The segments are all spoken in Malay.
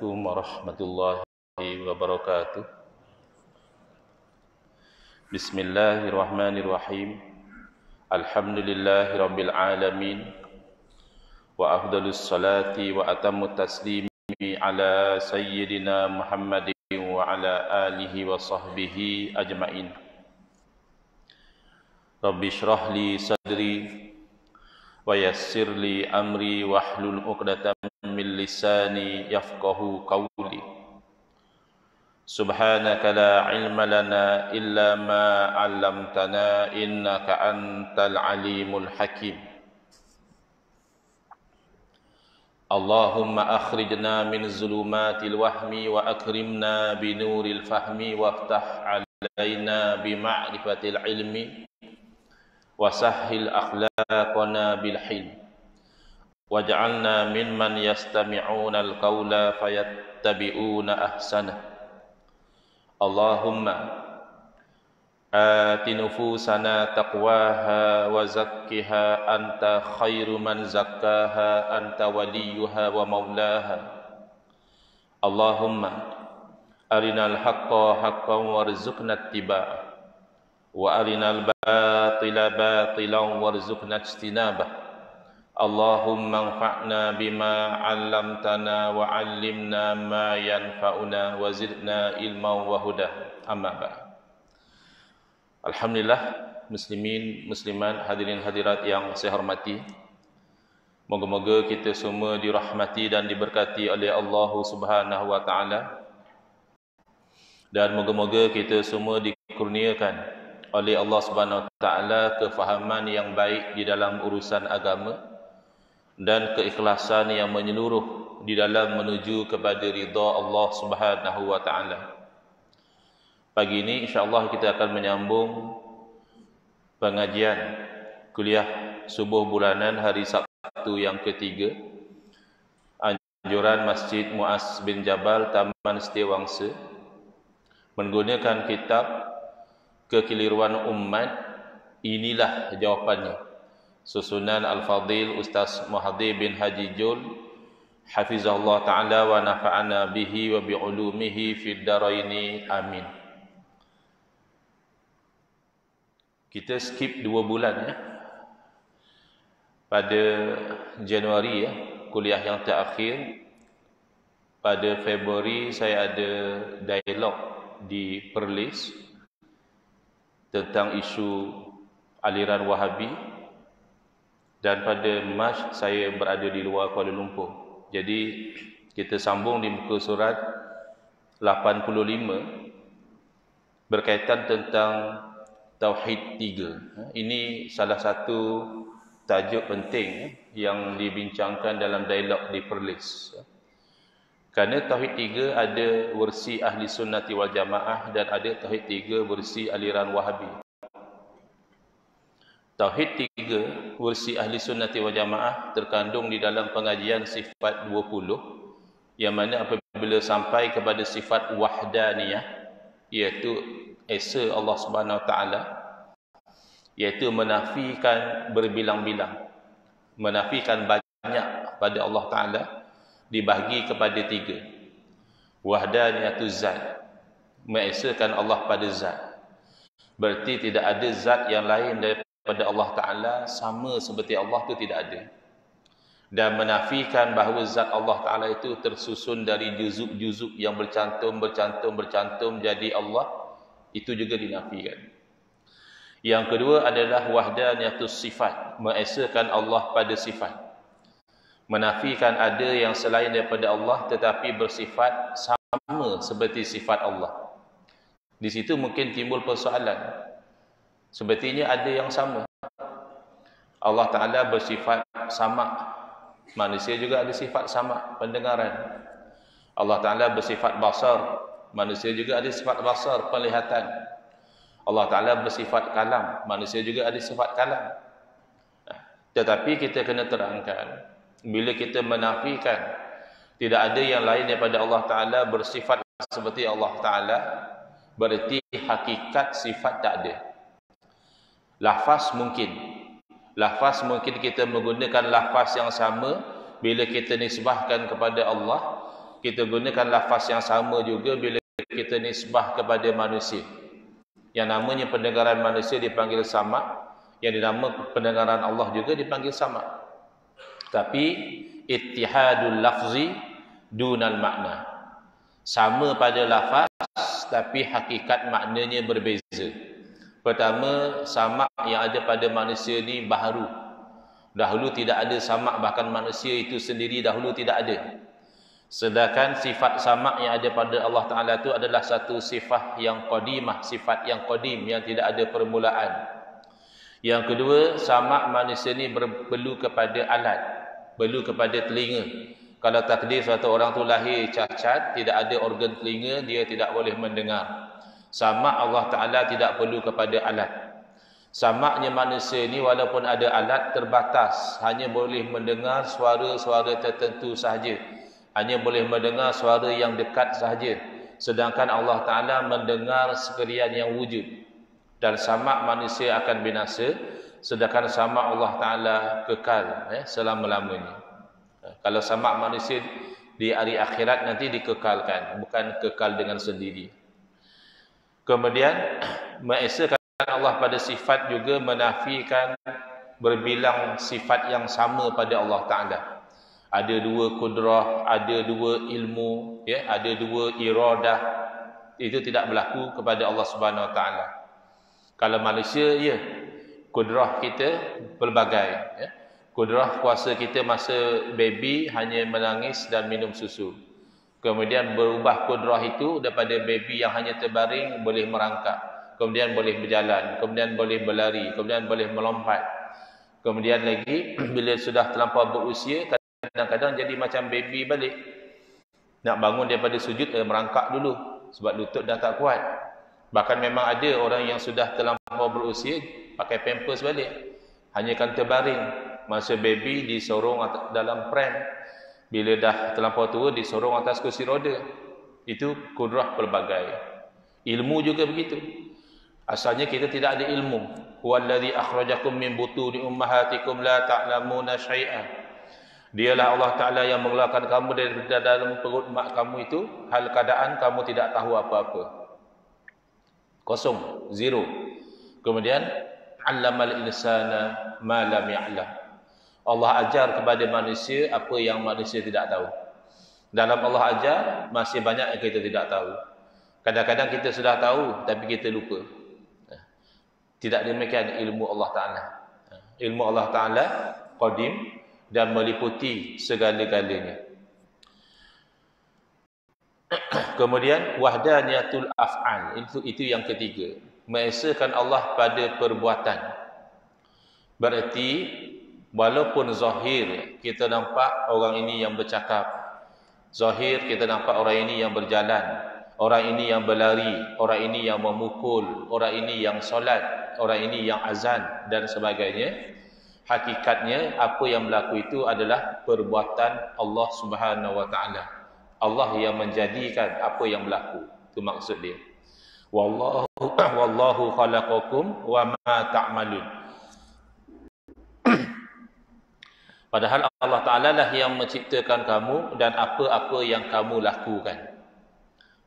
Assalamualaikum warahmatullahi wabarakatuh. Bismillahirrahmanirrahim. Alhamdulillahi rabbil alamin. Wa afdalus salati wa atammut taslimi ala sayyidina Muhammadin wa ala alihi wa sahbihi ajma'in. Rabbi shrah li sadri wa yassir li amri wahlul 'uqdatam min lisani yafqahu qawli. Subhanaka la ilma lana illa ma 'allamtana innaka antal alimul hakim. Allahumma akhrijna min zulumatil wahmi wa akrimna binuril fahmi waftah 'alaina bima'rifatil ilmi wa sahhil akhlaqana bil hilm waj'alna mimman yastami'una al-qawla fayattabi'una ahsana. Allahumma ati nufusana taqwaha wa zakkiha anta khairu man zakkaha anta waliyuha wa maulaha. Allahumma arinal haqqa haqqan warzuqna ittiba'ah wa arinal batila batilan warzuqna ijtinabah. Allahumma anfa'na bima 'allamtana wa 'allimna ma yanfa'una wa zidna ilman wa huda. Amma ba'd. Alhamdulillah, muslimin, muslimat, hadirin hadirat yang saya hormati. Moga-moga kita semua dirahmati dan diberkati oleh Allah Subhanahu wa taala. Dan moga-moga kita semua dikurniakan oleh Allah Subhanahu wa taala kefahaman yang baik di dalam urusan agama dan keikhlasan yang menyeluruh di dalam menuju kepada ridha Allah Subhanahu wa taala. Pagi ini insya-Allah kita akan menyambung pengajian kuliah subuh bulanan hari Sabtu yang ketiga, anjuran Masjid Muaz bin Jabal Taman Setiawangsa, menggunakan kitab Kekeliruan Umat, inilah jawapannya, susunan Al-Fadhil Ustaz Muhaddi bin Haji Jul hafizahullah ta'ala wa nafa'ana bihi wa bi'ulumihi fid daraini amin. Kita skip 2 bulan ya. Pada Januari ya, kuliah yang terakhir. Pada Februari saya ada dialog di Perlis tentang isu aliran Wahabi, dan pada Mac saya berada di luar Kuala Lumpur. Jadi kita sambung di muka surat 85 berkaitan tentang Tauhid 3. Ini salah satu tajuk penting yang dibincangkan dalam dialog di Perlis. Kerana Tauhid 3 ada versi Ahli Sunnati wal Jamaah dan ada Tauhid 3 versi aliran Wahabi. Tauhid 3 versi Ahli Sunnati wal Jamaah terkandung di dalam pengajian sifat 20, yang mana apabila sampai kepada sifat wahdaniyah, iaitu esa Allah Subhanahu wa taala, iaitu menafikan berbilang-bilang, menafikan banyak pada Allah taala, dibahagi kepada 3. Wahdaniyatuz zat, mengesakan Allah pada zat. Berarti tidak ada zat yang lain daripada Allah taala sama seperti Allah itu tidak ada. Dan menafikan bahawa zat Allah taala itu tersusun dari juzuk-juzuk yang bercantum jadi Allah, itu juga dinafikan. Yang kedua adalah wahdaniyatus sifat, mengesakan Allah pada sifat. Menafikan ada yang selain daripada Allah tetapi bersifat sama seperti sifat Allah. Di situ mungkin timbul persoalan. Sepertinya ada yang sama. Allah Ta'ala bersifat sama. Manusia juga ada sifat sama pendengaran. Allah Ta'ala bersifat basar. Manusia juga ada sifat basar, penglihatan. Allah Ta'ala bersifat kalam. Manusia juga ada sifat kalam. Tetapi kita kena terangkan, bila kita menafikan tidak ada yang lain daripada Allah Ta'ala bersifat seperti Allah Ta'ala, berarti hakikat sifat tak ada. Lafaz mungkin kita menggunakan lafaz yang sama bila kita nisbahkan kepada Allah, kita gunakan lafaz yang sama juga bila kita nisbah kepada manusia. Yang namanya pendengaran manusia dipanggil sama, yang dinamakan pendengaran Allah juga dipanggil sama. Tapi ittihadul lafzi dunal makna. Sama pada lafaz tapi hakikat maknanya berbeza. Pertama, samak yang ada pada manusia ni baharu. Dahulu tidak ada samak, bahkan manusia itu sendiri dahulu tidak ada. Sedangkan sifat samak yang ada pada Allah Ta'ala itu adalah satu sifat yang qadimah, sifat yang qadim, yang tidak ada permulaan. Yang kedua, samak manusia ni perlu kepada alat, perlu kepada telinga. Kalau takdir suatu orang tu lahir cacat, tidak ada organ telinga, dia tidak boleh mendengar. Samak Allah Ta'ala tidak perlu kepada alat. Samaknya manusia ni walaupun ada alat terbatas, hanya boleh mendengar suara-suara tertentu sahaja. Hanya boleh mendengar suara yang dekat sahaja. Sedangkan Allah Ta'ala mendengar sekalian yang wujud. Dan samak manusia akan binasa, sedangkan samak Allah Ta'ala kekal selama-lamanya. Kalau samak manusia di hari akhirat nanti dikekalkan, bukan kekal dengan sendiri. Kemudian mengesakan Allah pada sifat juga menafikan berbilang sifat yang sama pada Allah Ta'ala. Ada dua kudrah, ada dua ilmu, ada dua iradah. Itu tidak berlaku kepada Allah Subhanahu Wa Ta'ala. Kalau manusia, kudrah kita pelbagai. Kudrah kuasa kita masa baby hanya menangis dan minum susu. Kemudian berubah kudrah itu daripada baby yang hanya terbaring boleh merangkak. Kemudian boleh berjalan, kemudian boleh berlari, kemudian boleh melompat. Kemudian lagi bila sudah terlampau berusia, kadang-kadang jadi macam baby balik. Nak bangun daripada sujud merangkak dulu sebab lutut dah tak kuat. Bahkan memang ada orang yang sudah terlampau berusia pakai pampers balik. Hanya kan terbaring. Masa baby disorong dalam pram. Bila dah terlampau tua disorong atas kursi roda. Itu kudrah pelbagai. Ilmu juga begitu. Asalnya kita tidak ada ilmu. Huwallazi akhrajakum min butuni ummahatikum la ta'lamuna syai'an. Dialah Allah Ta'ala yang mengeluarkan kamu dari dalam perut mak kamu itu, hal keadaan kamu tidak tahu apa-apa. Kosong, zero. Kemudian allamal insana ma lam ya'lam. Allah ajar kepada manusia apa yang manusia tidak tahu. Dalam Allah ajar masih banyak yang kita tidak tahu. Kadang-kadang kita sudah tahu tapi kita lupa. Tidak demikian ilmu Allah Ta'ala. Ilmu Allah Ta'ala qadim dan meliputi segala-galanya. Kemudian wahdaniyatul af'al, itu yang ketiga. Mengesakan Allah pada perbuatan. Berarti walaupun zahir kita nampak orang ini yang bercakap, zahir kita nampak orang ini yang berjalan, orang ini yang berlari, orang ini yang memukul, orang ini yang solat, orang ini yang azan dan sebagainya, hakikatnya apa yang berlaku itu adalah perbuatan Allah Subhanahu Wa Ta'ala. Allah yang menjadikan apa yang berlaku. Itu maksud dia. Wallahu khalaqakum wa ma ta'malun. Padahal Allah Ta'ala lah yang menciptakan kamu dan apa-apa yang kamu lakukan.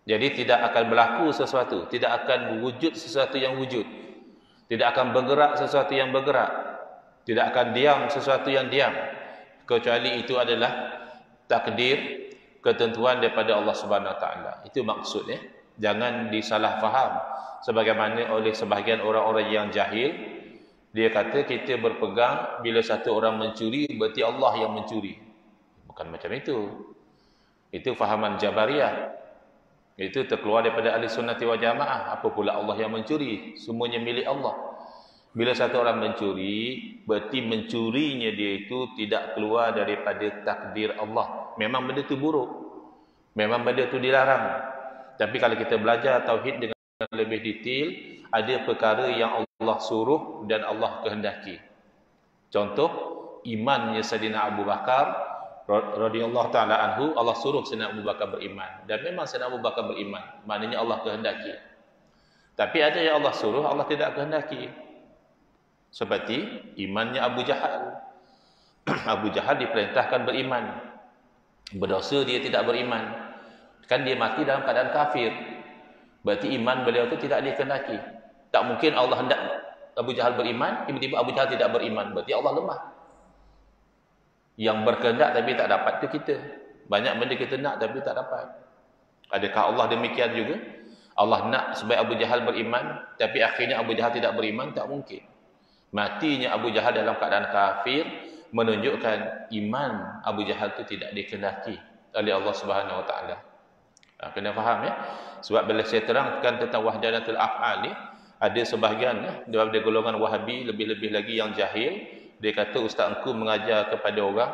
Jadi tidak akan berlaku sesuatu, tidak akan wujud sesuatu yang wujud, tidak akan bergerak sesuatu yang bergerak, tidak akan diam sesuatu yang diam, kecuali itu adalah takdir, ketentuan daripada Allah Subhanahu Wa Ta'ala. Itu maksudnya. Jangan disalah faham sebagaimana oleh sebahagian orang-orang yang jahil. Dia kata kita berpegang bila satu orang mencuri berarti Allah yang mencuri. Bukan macam itu. Itu fahaman Jabariyah. Itu terkeluar daripada ahli sunnati wal jamaah. Apa pula Allah yang mencuri? Semuanya milik Allah. Bila satu orang mencuri, berarti mencurinya dia itu tidak keluar daripada takdir Allah. Memang benda itu buruk. Memang benda itu dilarang. Tapi kalau kita belajar tauhid dengan lebih detail, ada perkara yang Allah suruh dan Allah kehendaki. Contoh, imannya Sayyidina Abu Bakar radhiyallahu ta'ala anhu, Allah suruh Sayyidina Abu Bakar beriman. Dan memang Sayyidina Abu Bakar beriman. Maknanya Allah kehendaki. Tapi ada yang Allah suruh, Allah tidak kehendaki. Seperti imannya Abu Jahal. Abu Jahal diperintahkan beriman. Berdosa dia tidak beriman. Kan dia mati dalam keadaan kafir. Berarti iman beliau itu tidak dikehendaki. Tak mungkin Allah hendak Abu Jahal beriman, tiba-tiba Abu Jahal tidak beriman. Berarti Allah lemah. Yang berkehendak tapi tak dapat itu kita. Banyak benda kita nak tapi tak dapat. Adakah Allah demikian juga? Allah nak supaya Abu Jahal beriman, tapi akhirnya Abu Jahal tidak beriman? Tak mungkin. Matinya Abu Jahal dalam keadaan kafir menunjukkan iman Abu Jahal itu tidak dikehendaki oleh Allah Subhanahu Wa Taala. Kena faham ya. Sebab bila saya terangkan tentang wahdanatul af'al ni, ada sebahagian daripada golongan Wahabi, lebih-lebih lagi yang jahil, dia kata ustaz engkau mengajar kepada orang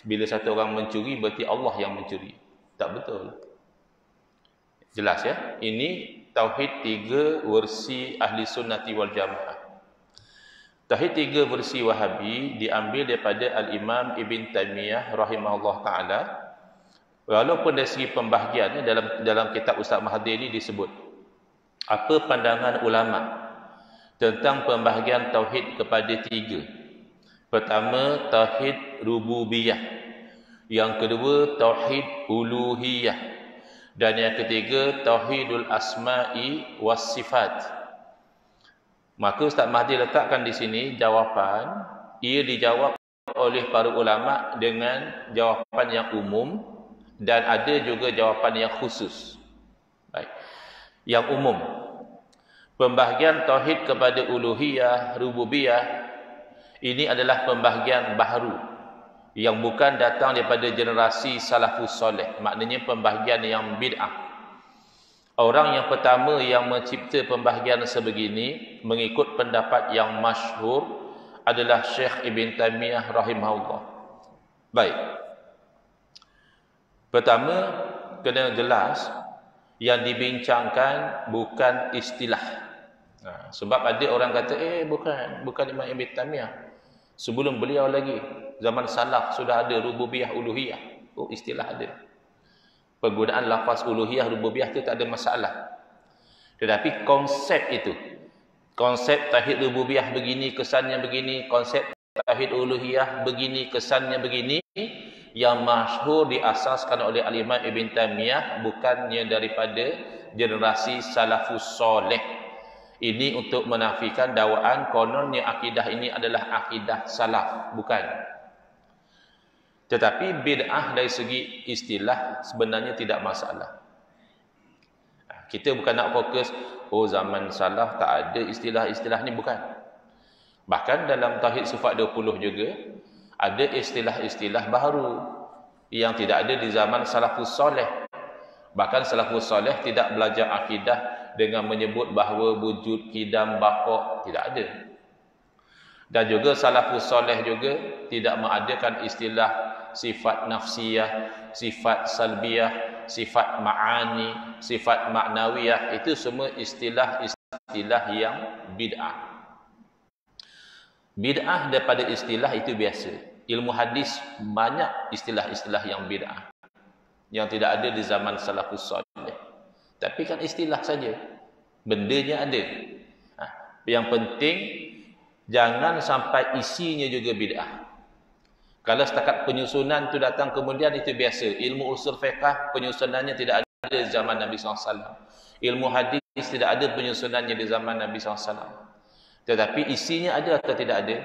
bila satu orang mencuri berarti Allah yang mencuri. Tak betul. Jelas ya. Ini tauhid 3 versi ahli sunnati wal jamaah. Tauhid 3 versi Wahabi diambil daripada Al-Imam Ibn Taymiyah rahimahullah ta'ala. Walaupun dari segi pembahagiannya dalam kitab Ustaz Mahathir ini disebut apa pandangan ulama tentang pembahagian tauhid kepada 3. Pertama, tauhid rububiyah. Yang kedua, tauhid uluhiyah. Dan yang ketiga, tauhidul asma'i was sifat. Maka Ustaz Mahathir letakkan di sini jawapan. Ia dijawab oleh para ulama dengan jawapan yang umum dan ada juga jawapan yang khusus. Baik. Yang umum, pembahagian tauhid kepada uluhiyah, rububiyah, ini adalah pembahagian baharu yang bukan datang daripada generasi salafus soleh. Maknanya pembahagian yang bid'ah. Orang yang pertama yang mencipta pembahagian sebegini mengikut pendapat yang masyhur adalah Syekh Ibn Taymiyah rahimahullah. Baik. Pertama, kena jelas yang dibincangkan bukan istilah. Sebab ada orang kata, bukan Imam Ibn Taymiyah. Sebelum beliau lagi, zaman salaf sudah ada rububiyah, uluhiyah. Oh, istilah ada. Penggunaan lafaz uluhiyah, rububiyah itu tak ada masalah. Tetapi konsep itu, konsep tauhid rububiyah begini, kesannya begini, konsep tauhid uluhiyah begini, kesannya begini, yang masyhur diasaskan oleh Al-Imam Ibn Taymiyah bukannya daripada generasi salafus soleh. Ini untuk menafikan dakwaan kononnya akidah ini adalah akidah salaf, bukan. Tetapi bid'ah dari segi istilah sebenarnya tidak masalah. Kita bukan nak fokus zaman salaf tak ada istilah-istilah ni, bukan. Bahkan dalam tauhid sifat 20 juga ada istilah-istilah baru yang tidak ada di zaman salafus soleh. Bahkan salafus soleh tidak belajar akidah dengan menyebut bahawa wujud, qidam, baqa, tidak ada. Dan juga salafus soleh juga tidak mengadakan istilah sifat nafsiyah, sifat salbiyah, sifat ma'ani, sifat maknawiyah. Itu semua istilah-istilah yang bid'ah. Bid'ah daripada istilah itu biasa. Ilmu hadis banyak istilah-istilah yang bid'ah yang tidak ada di zaman salafus soleh. Tapi kan istilah saja, bendanya ada. Yang penting jangan sampai isinya juga bid'ah. Kalau setakat penyusunan itu datang kemudian, itu biasa. Ilmu usul fiqh penyusunannya tidak ada di zaman Nabi SAW. Ilmu hadis tidak ada penyusunannya di zaman Nabi SAW. Tetapi isinya ada atau tidak ada?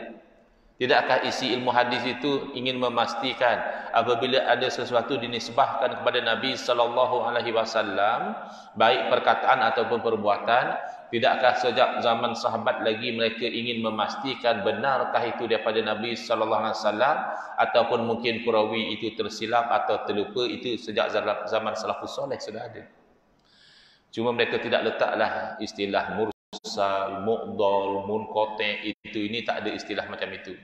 Tidakkah isi ilmu hadis itu ingin memastikan apabila ada sesuatu dinisbahkan kepada Nabi SAW, baik perkataan ataupun perbuatan, tidakkah sejak zaman sahabat lagi mereka ingin memastikan benarkah itu daripada Nabi SAW, ataupun mungkin perawi itu tersilap atau terlupa? Itu sejak zaman salafus soleh sudah ada. Cuma mereka tidak letaklah istilah mursal, mu'dal, munqati, ini tak ada istilah macam itu.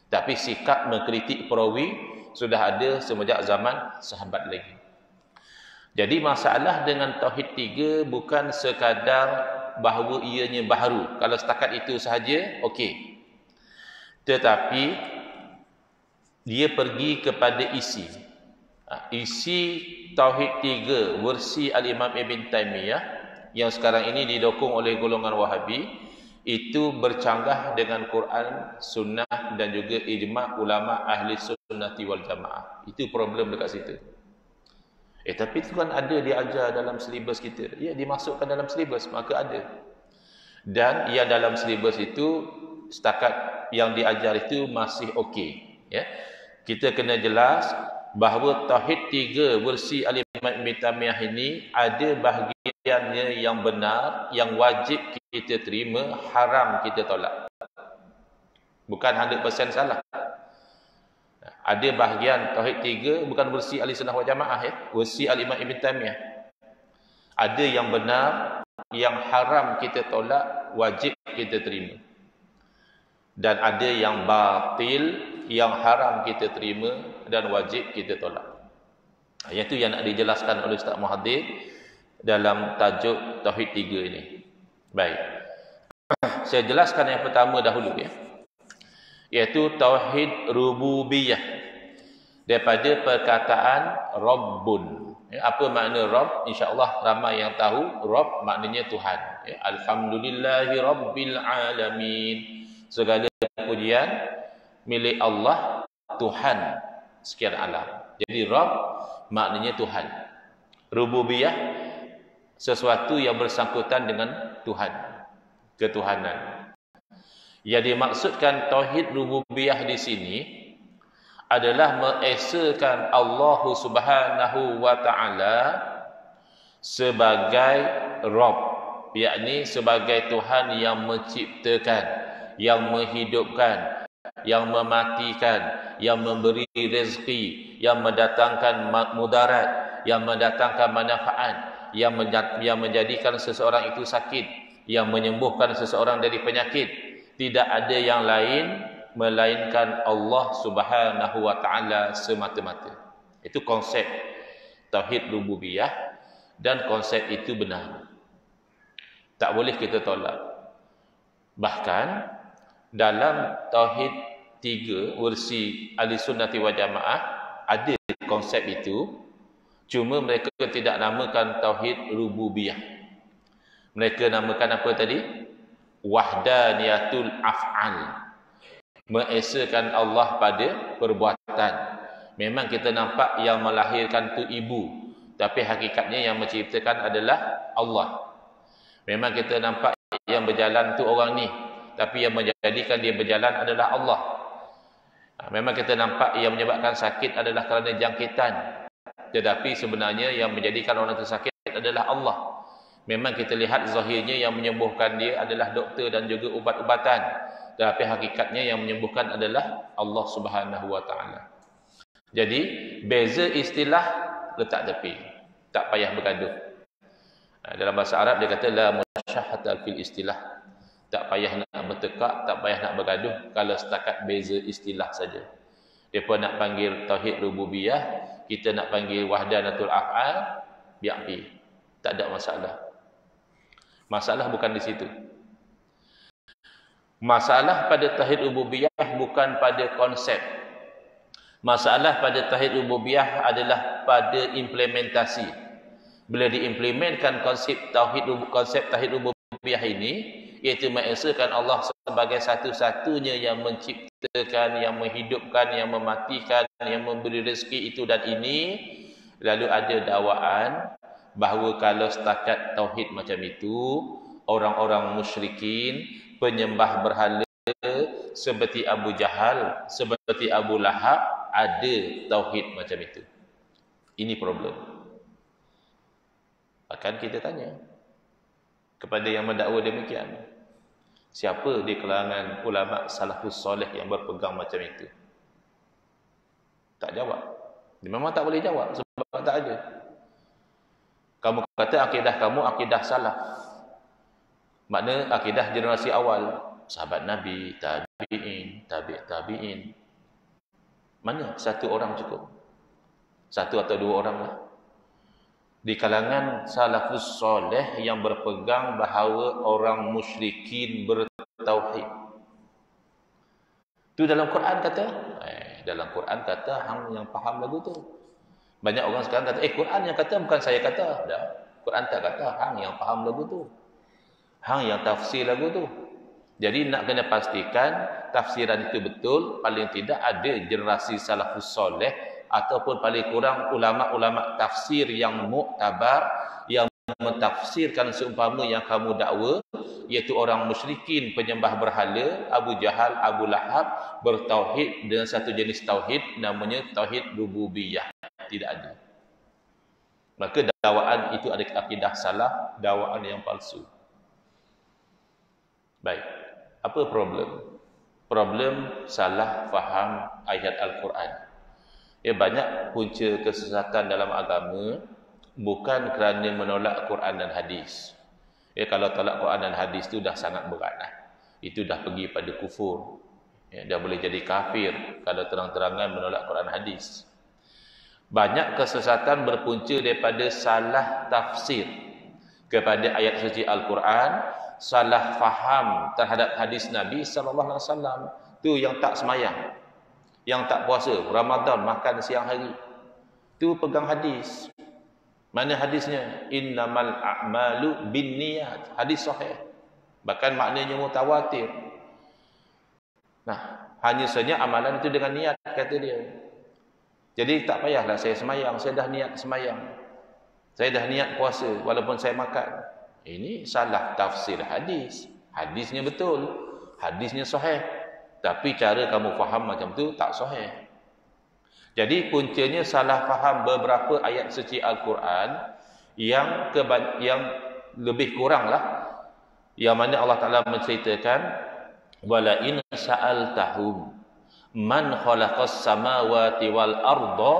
Tapi sikap mengkritik perawi sudah ada semenjak zaman sahabat lagi. Jadi masalah dengan tauhid 3 bukan sekadar bahawa ianya baharu. Kalau setakat itu sahaja, okey. Tetapi dia pergi kepada isi. Isi tauhid 3 versi Al-Imam Ibn Taymiyah yang sekarang ini didukung oleh golongan Wahabi, itu bercanggah dengan Quran, sunnah dan juga ijma' ulama ahli sunnati wal jamaah. Itu problem dekat situ. Tapi itu kan ada diajar dalam silibus kita. Ya, dimasukkan dalam silibus, maka ada. Dan yang dalam silibus itu setakat yang diajar itu masih okey, ya. Kita kena jelas bahawa tauhid 3 versi Al-Imam Ibn Taimiyah ini ada bahagiannya yang benar, yang wajib kita terima, haram kita tolak. Bukan 100% salah. Ada bahagian tauhid 3 bukan versi Ahlussunnah wal Jamaah, ya, versi Al-Imam Ibn Taimiyah. Ada yang benar, yang haram kita tolak, wajib kita terima. Dan ada yang batil, yang haram kita terima dan wajib kita tolak. Yang itu yang nak dijelaskan oleh Ustaz Muhaddir dalam tajuk tauhid 3 ini. Baik. Saya jelaskan yang pertama dahulu, ya. Iaitu tauhid rububiyah. Daripada perkataan Rabbun. Ya, apa makna Rabb? InsyaAllah ramai yang tahu. Rabb maknanya Tuhan. Ya, Alhamdulillahi Rabbil Alamin. Segala pujian milik Allah, Tuhan sekian alam. Jadi Rabb maknanya Tuhan. Rububiyah sesuatu yang bersangkutan dengan Tuhan, ketuhanan. Yang dimaksudkan tauhid rububiyah di sini adalah mengesakan Allah Subhanahu wa taala sebagai Rabb, yakni sebagai Tuhan yang menciptakan, yang menghidupkan, yang mematikan, yang memberi rezeki, yang mendatangkan mudarat, yang mendatangkan manfaat, yang menjadikan seseorang itu sakit, yang menyembuhkan seseorang dari penyakit. Tidak ada yang lain melainkan Allah Subhanahu wa taala semata-mata. Itu konsep tauhid rububiyah, dan konsep itu benar. Tak boleh kita tolak. Bahkan dalam tauhid 3 versi Ahlussunnah wal Jamaah ada konsep itu, cuma mereka tidak namakan tauhid rububiyah. Mereka namakan apa tadi? Wahdaniyatul af'al. Mengesakan Allah pada perbuatan. Memang kita nampak yang melahirkan tu ibu, tapi hakikatnya yang menciptakan adalah Allah. Memang kita nampak yang berjalan tu orang ni, tapi yang menjadikan dia berjalan adalah Allah. Memang kita nampak yang menyebabkan sakit adalah kerana jangkitan, tetapi sebenarnya yang menjadikan orang itu sakit adalah Allah. Memang kita lihat zahirnya yang menyembuhkan dia adalah doktor dan juga ubat-ubatan, tetapi hakikatnya yang menyembuhkan adalah Allah Subhanahu wa taala. Jadi beza istilah letak tepi, tak payah bergaduh. Dalam bahasa Arab dia kata la musyahhata fil istilah. Tak payah nak bertekak, tak payah nak bergaduh kalau setakat beza istilah saja. Depa nak panggil tauhid rububiyah, kita nak panggil wahdanatul af'al, biar pi. Tak ada masalah. Masalah bukan di situ. Masalah pada tauhid rububiyah bukan pada konsep. Masalah pada tauhid rububiyah adalah pada implementasi. Bila diimplementkan konsep tauhid rububiyah ini, iaitu mengesakan Allah sebagai satu-satunya yang menciptakan, yang menghidupkan, yang mematikan, yang memberi rezeki itu dan ini, lalu ada dakwaan bahawa kalau setakat tauhid macam itu, orang-orang musyrikin, penyembah berhala seperti Abu Jahal, seperti Abu Lahab, ada tauhid macam itu. Ini problem. Akan kita tanya kepada yang mendakwa demikian, siapa di kalangan ulama salafus soleh yang berpegang macam itu? Tak jawab. Dia memang tak boleh jawab sebab tak ada. Kamu kata akidah kamu akidah salaf. Makna akidah generasi awal, sahabat Nabi, tabi'in, tabi'in. Mana satu orang cukup? Satu atau dua orang lah. Di kalangan salafus soleh yang berpegang bahawa orang musyrikin bertauhid. Tu dalam Quran kata, dalam Quran kata hang yang faham lagu tu. Banyak orang sekarang kata, Quran yang kata bukan saya kata. Dah. Quran tak kata, hang yang faham lagu tu. Hang yang tafsir lagu tu. Jadi nak kena pastikan tafsiran itu betul, paling tidak ada generasi salafus soleh ataupun paling kurang ulama-ulama tafsir yang muktabar, yang mentafsirkan seumpama yang kamu dakwa, iaitu orang musyrikin penyembah berhala, Abu Jahal, Abu Lahab bertauhid dengan satu jenis tauhid namanya tauhid rububiyah. Tidak ada. Maka dakwaan itu ada akidah salah, dakwaan yang palsu. Baik. Apa problem? Problem salah faham ayat Al-Quran. Banyak punca kesesatan dalam agama bukan kerana menolak Quran dan hadis. Kalau tolak Quran dan hadis itu dah sangat berat lah. Itu dah pergi pada kufur. Dah boleh jadi kafir kalau terang-terangan menolak Quran hadis. Banyak kesesatan berpunca daripada salah tafsir kepada ayat suci Al-Quran, salah faham terhadap hadis Nabi sallallahu alaihi wasallam. Tu yang tak semayang, yang tak puasa, Ramadan makan siang hari. Tu pegang hadis. Mana hadisnya? Innamal a'malu binniyat. Hadis sahih. Bahkan maknanya mutawatir. Nah, hanya saja amalan itu dengan niat, kata dia. Jadi tak payahlah saya semayang, saya dah niat semayang. Saya dah niat puasa walaupun saya makan. Ini salah tafsir hadis. Hadisnya betul, hadisnya sahih. Tapi cara kamu faham macam tu tak sahih. Jadi puncanya salah faham beberapa ayat suci Al-Quran yang lebih kuranglah, yang mana Allah Ta'ala menceritakan wala in sa'altahum man khalaqas samawati wal arda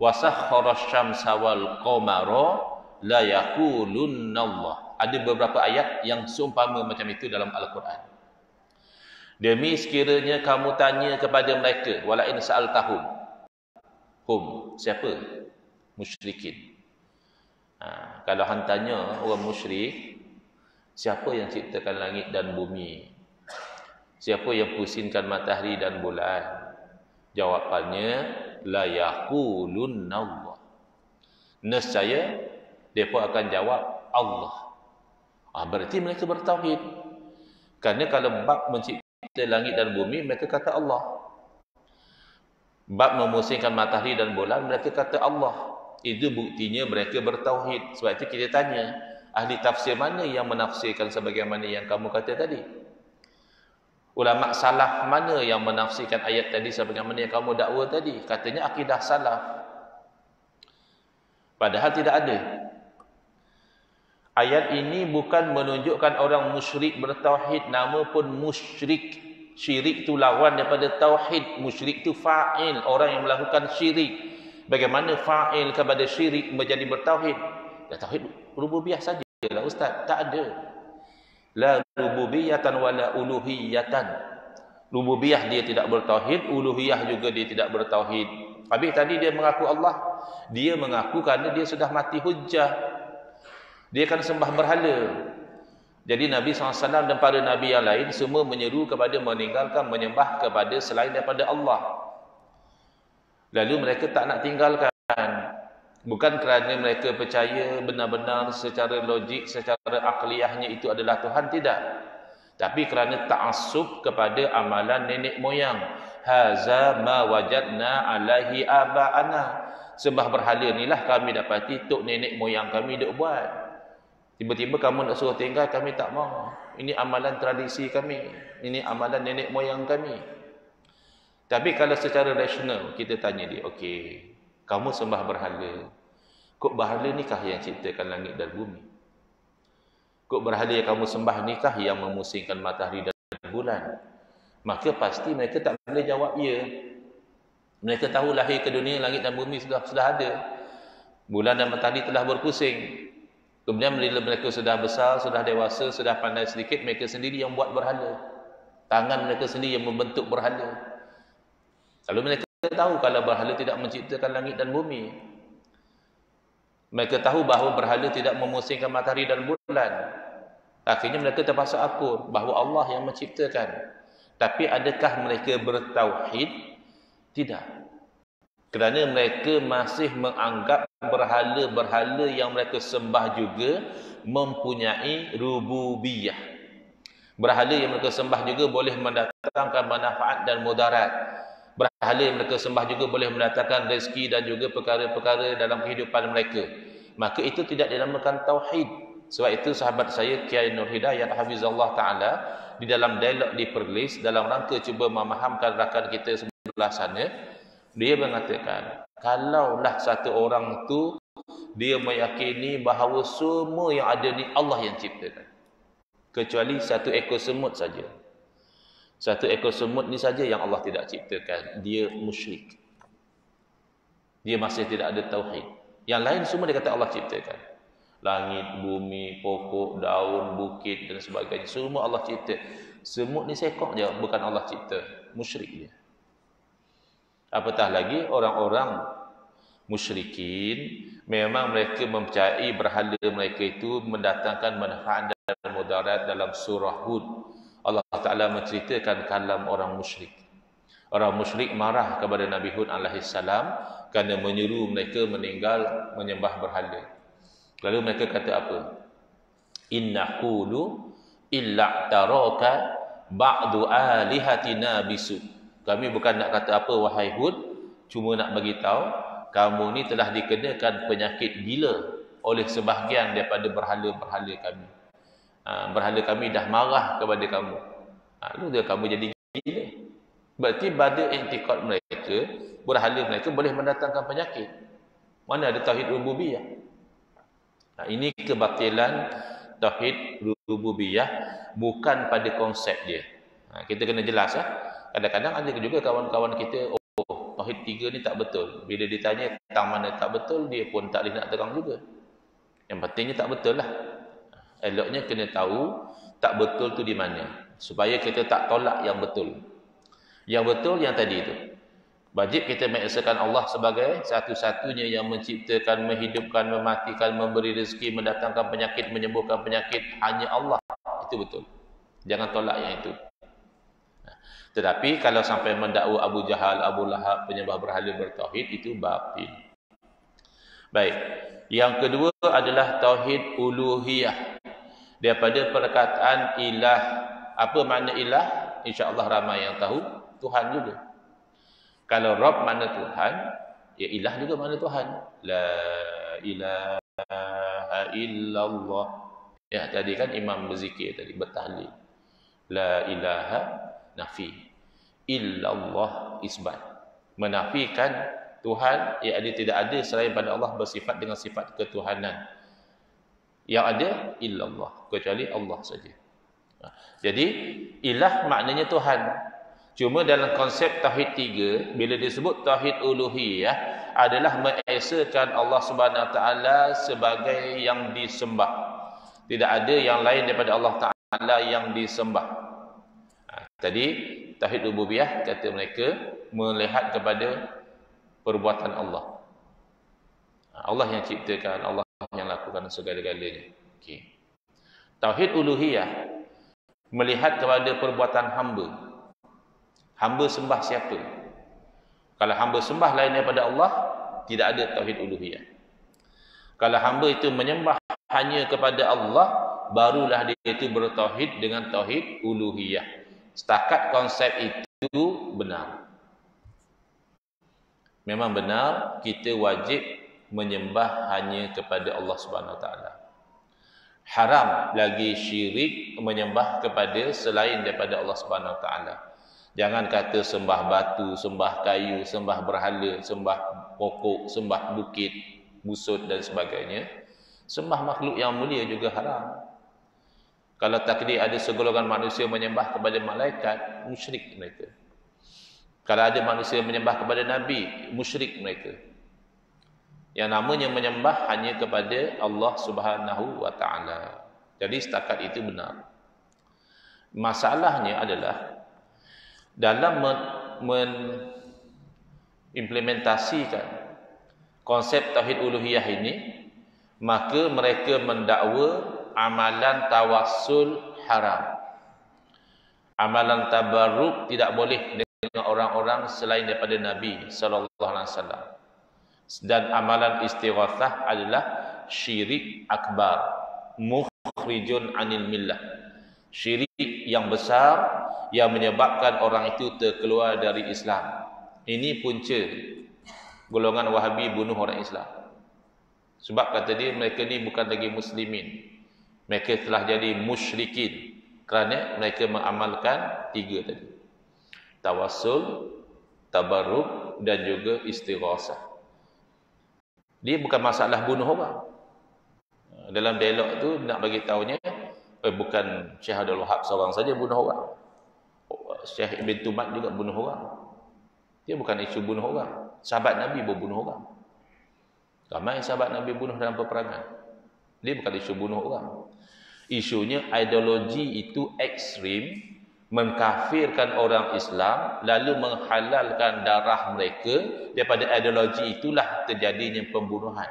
wa sakhkharash syamsa wal qamara la yaqulunna Allah. Ada beberapa ayat yang seumpama macam itu dalam Al-Quran. Demi sekiranya kamu tanya kepada mereka, wala in sa'altahum, siapa? Musyrikin. Kalau hang tanya orang musyrik, siapa yang ciptakan langit dan bumi? Siapa yang pusingkan matahari dan bulan? Jawapannya la yaqulunna Allah. Nescaya mereka akan jawab Allah. Berarti mereka bertauhid. Kerana kalau bab mencipta langit dan bumi, mereka kata Allah. Bab memusingkan matahari dan bulan, mereka kata Allah. Itu buktinya mereka bertauhid. Sebab itu kita tanya, ahli tafsir mana yang menafsirkan sebagaimana yang kamu kata tadi? Ulama salaf mana yang menafsirkan ayat tadi sebagaimana yang kamu dakwa tadi? Katanya akidah salaf. Padahal tidak ada. Ayat ini bukan menunjukkan orang musyrik bertauhid, nama pun musyrik. Syirik itu lawan daripada tauhid. Musyrik itu fa'il, orang yang melakukan syirik. Bagaimana fa'il kepada syirik menjadi bertauhid? Tauhid rububiyah sajalah ustaz, tak ada. La rububiyatan wala uluhiyatan. Rububiyah dia tidak bertauhid, uluhiyah juga dia tidak bertauhid. Habis tadi dia mengaku Allah. Dia mengaku kerana dia sudah mati hujjah. Dia akan sembah berhala. Jadi Nabi SAW dan para Nabi yang lain semua menyeru kepada meninggalkan menyembah kepada selain daripada Allah. Lalu mereka tak nak tinggalkan. Bukan kerana mereka percaya benar-benar secara logik, secara akliyahnya itu adalah Tuhan, tidak. Tapi kerana ta'assub kepada amalan nenek moyang. Haza ma wajadna alaihi aba'ana. Sembah berhala inilah kami dapati tok nenek moyang kami duk buat. Tiba-tiba kamu nak suruh tinggal, kami tak mau. Ini amalan tradisi kami. Ini amalan nenek moyang kami. Tapi kalau secara rasional kita tanya dia, okey, kamu sembah berhala. Kok berhala nikah yang ciptakan langit dan bumi? Kok berhala yang kamu sembah nikah yang memusingkan matahari dan bulan? Maka pasti mereka tak boleh jawab ya. Mereka tahu lahir ke dunia, langit dan bumi sudah ada. Bulan dan matahari telah berpusing. Kemudian bila mereka sudah besar, sudah dewasa, sudah pandai sedikit, mereka sendiri yang buat berhala. Tangan mereka sendiri yang membentuk berhala. Kalau mereka tahu kalau berhala tidak menciptakan langit dan bumi, mereka tahu bahawa berhala tidak memusingkan matahari dan bulan, akhirnya mereka terpaksa akur bahawa Allah yang menciptakan. Tapi adakah mereka bertauhid? Tidak. Kerana mereka masih menganggap berhala-berhala yang mereka sembah juga mempunyai rububiyah. Berhala yang mereka sembah juga boleh mendatangkan manfaat dan mudarat. Berhala yang mereka sembah juga boleh mendatangkan rezeki dan juga perkara-perkara dalam kehidupan mereka. Maka itu tidak dinamakan tauhid. Sebab itu sahabat saya Kiai Nur Hidayat hafizallah taala di dalam dialog di Perlis dalam rangka cuba memahamkan rakan kita sebelah sana, dia mengatakan kalaulah satu orang tu dia meyakini bahawa semua yang ada ni Allah yang ciptakan, kecuali satu ekor semut saja. Satu ekor semut ni saja yang Allah tidak ciptakan, dia musyrik. Dia masih tidak ada tauhid. Yang lain semua dia kata Allah ciptakan. Langit, bumi, pokok, daun, bukit dan sebagainya, semua Allah cipta. Semut ni seekor je, bukan Allah cipta. Musyrik dia. Apatah lagi orang-orang musyrikin, memang mereka mempercayai berhala mereka itu mendatangkan manfaat dan mudarat. Dalam surah Hud Allah Ta'ala menceritakan kalam orang musyrik. Orang musyrik marah kepada Nabi Hud alaihissalam kerana menyuruh mereka meninggal menyembah berhala. Lalu mereka kata apa? Inna qulu illa taraka ba'du alihatina bisu. Kami bukan nak kata apa wahai Hud, cuma nak bagi tahu kamu ni telah dikenakan penyakit gila oleh sebahagian daripada berhala-berhala kami. Berhala kami dah marah kepada kamu. Lalu dia kamu jadi gila. Berarti pada i'tikad mereka, berhala mereka boleh mendatangkan penyakit. Mana ada tauhid rububiyah? Ini kebatilan tauhid rububiyah bukan pada konsep dia. Kita kena jelas ya. Kadang-kadang ada juga kawan-kawan kita, oh tauhid 3 ni tak betul. Bila ditanya tentang mana tak betul, dia pun tak boleh nak terang juga. Yang pentingnya tak betul lah. Eloknya kena tahu tak betul tu di mana, supaya kita tak tolak yang betul. Yang betul yang tadi itu. Wajib kita mengesahkan Allah sebagai satu-satunya yang menciptakan, menghidupkan, mematikan, memberi rezeki, mendatangkan penyakit, menyembuhkan penyakit. Hanya Allah. Itu betul. Jangan tolak yang itu. Tetapi kalau sampai mendakwa Abu Jahal, Abu Lahab, penyembah berhala bertauhid, itu batil. Baik. Yang kedua adalah tauhid uluhiyah. Daripada perkataan ilah. Apa makna ilah? InsyaAllah ramai yang tahu. Tuhan juga. Kalau Rabb makna Tuhan, ya ilah juga makna Tuhan. La ilaha illallah. Ya, tadi kan imam berzikir tadi, bertahlil. La ilaha nafi. Illallah isbat. Menafikan Tuhan, ia ada tidak ada selain pada Allah bersifat dengan sifat ketuhanan. Yang ada illallah, kecuali Allah saja. Jadi ilah maknanya Tuhan. Cuma dalam konsep tauhid 3, bila disebut tauhid uluhiyah adalah mengesahkan Allah Subhanahu Wa Taala sebagai yang disembah. Tidak ada yang lain daripada Allah Taala yang disembah. Tadi tauhid rububiyah kata mereka melihat kepada perbuatan Allah. Allah yang ciptakan, Allah yang lakukan segala-galanya. Okey. Tauhid uluhiyah melihat kepada perbuatan hamba. Hamba sembah siapa? Kalau hamba sembah lain daripada Allah, tidak ada tauhid uluhiyah. Kalau hamba itu menyembah hanya kepada Allah, barulah dia itu bertauhid dengan tauhid uluhiyah. Setakat konsep itu benar. Memang benar kita wajib menyembah hanya kepada Allah Subhanahu Wa Taala. Haram lagi syirik menyembah kepada selain daripada Allah Subhanahu Wa Taala. Jangan kata sembah batu, sembah kayu, sembah berhala, sembah pokok, sembah bukit, busut dan sebagainya. Sembah makhluk yang mulia juga haram. Kalau takdir ada segolongan manusia menyembah kepada malaikat, musyrik mereka. Kalau ada manusia menyembah kepada Nabi, musyrik mereka. Yang namanya menyembah hanya kepada Allah Subhanahu Wa Taala. Jadi setakat itu benar. Masalahnya adalah dalam mengimplementasikan konsep tauhid uluhiyah ini, maka mereka mendakwa amalan tawassul haram. Amalan tabarruk tidak boleh dengan orang-orang selain daripada Nabi sallallahu alaihi wasallam. Dan amalan istighatsah adalah syirik akbar, mukhrijun anil millah. Syirik yang besar yang menyebabkan orang itu terkeluar dari Islam. Ini punca golongan Wahabi bunuh orang Islam. Sebab kata dia mereka ni bukan lagi muslimin. Mereka telah jadi musyrikin kerana mereka mengamalkan 3 tadi. Tawassul, tabarruk dan juga istighasah. Dia bukan masalah bunuh orang. Dalam dialog tu nak bagi tahunya bukan Syekh Abdul Wahab seorang saja bunuh orang. Syekh Ibn Tumat juga bunuh orang. Dia bukan isu bunuh orang. Sahabat Nabi pun bunuh orang. Ramai sahabat Nabi bunuh dalam peperangan. Dia bukan isu bunuh orang. Isunya ideologi itu ekstrim, mengkafirkan orang Islam, lalu menghalalkan darah mereka. Daripada ideologi itulah terjadinya pembunuhan.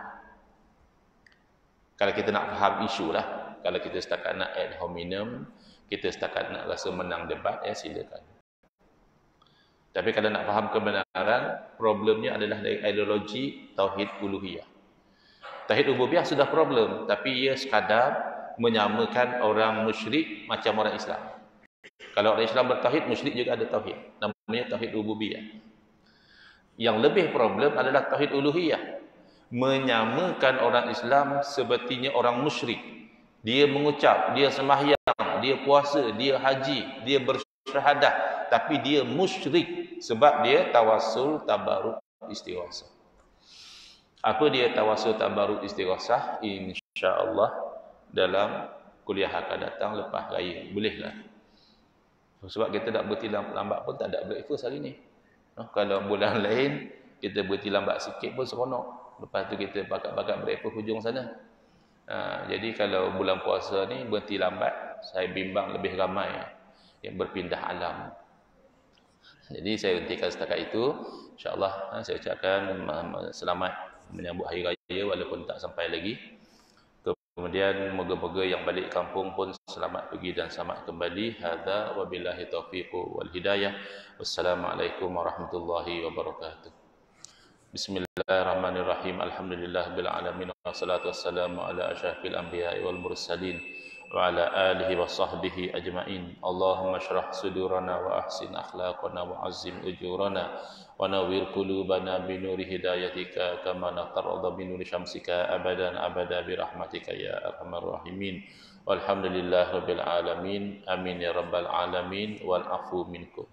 Kalau kita nak faham isu lah. Kalau kita setakat nak ad hominem, kita setakat nak rasa menang debat, ya silakan. Tapi kalau nak faham kebenaran, problemnya adalah dari ideologi Tauhid Uluhiyah. Tauhid Rububiyah sudah problem, tapi ia sekadar menyamakan orang musyrik macam orang Islam. Kalau orang Islam bertauhid, musyrik juga ada tauhid. Namanya Tauhid Rububiyah. Yang lebih problem adalah Tauhid Uluhiyah. Menyamakan orang Islam sepertinya orang musyrik. Dia mengucap, dia sembahyang, dia puasa, dia haji, dia bersyahadah, tapi dia musyrik sebab dia tawassul, tabarruk, istighasah. Apa dia tawassul, tabarruk, istighasah? Insya-Allah dalam kuliah akan datang lepas raya. Bolehlah. Sebab kita tak berhenti lambat pun tak ada breakfast hari ni. Kalau bulan lain kita berhenti lambat sikit pun seronok. Lepas tu kita bakat-bakat breakfast hujung sana. Jadi kalau bulan puasa ni berhenti lambat, saya bimbang lebih ramai yang berpindah alam. Jadi saya hentikan setakat itu. InsyaAllah saya ucapkan selamat menyambut hari raya walaupun tak sampai lagi. Kemudian moga-moga yang balik kampung pun selamat pergi dan selamat kembali. Hadza wabillahi taufiq wal hidayah. Wassalamualaikum warahmatullahi wabarakatuh. Bismillahirrahmanirrahim. Alhamdulillahirabbil alamin wassalatu wassalamu ala asyrafil anbiya'i wal mursalin wa ala alihi wa sahbihi ajma'in. Allahumma shrah sudurana wa ahsin akhlaqana wa azzim ujurana wa nawwir qulubana bi nuri hidayatika kama natarada bi nuri syamsika abadan abada bi rahmatika ya arhamar rahimin. Walhamdulillahirabbil alamin. Amin ya rabbal alamin wal afu minkum.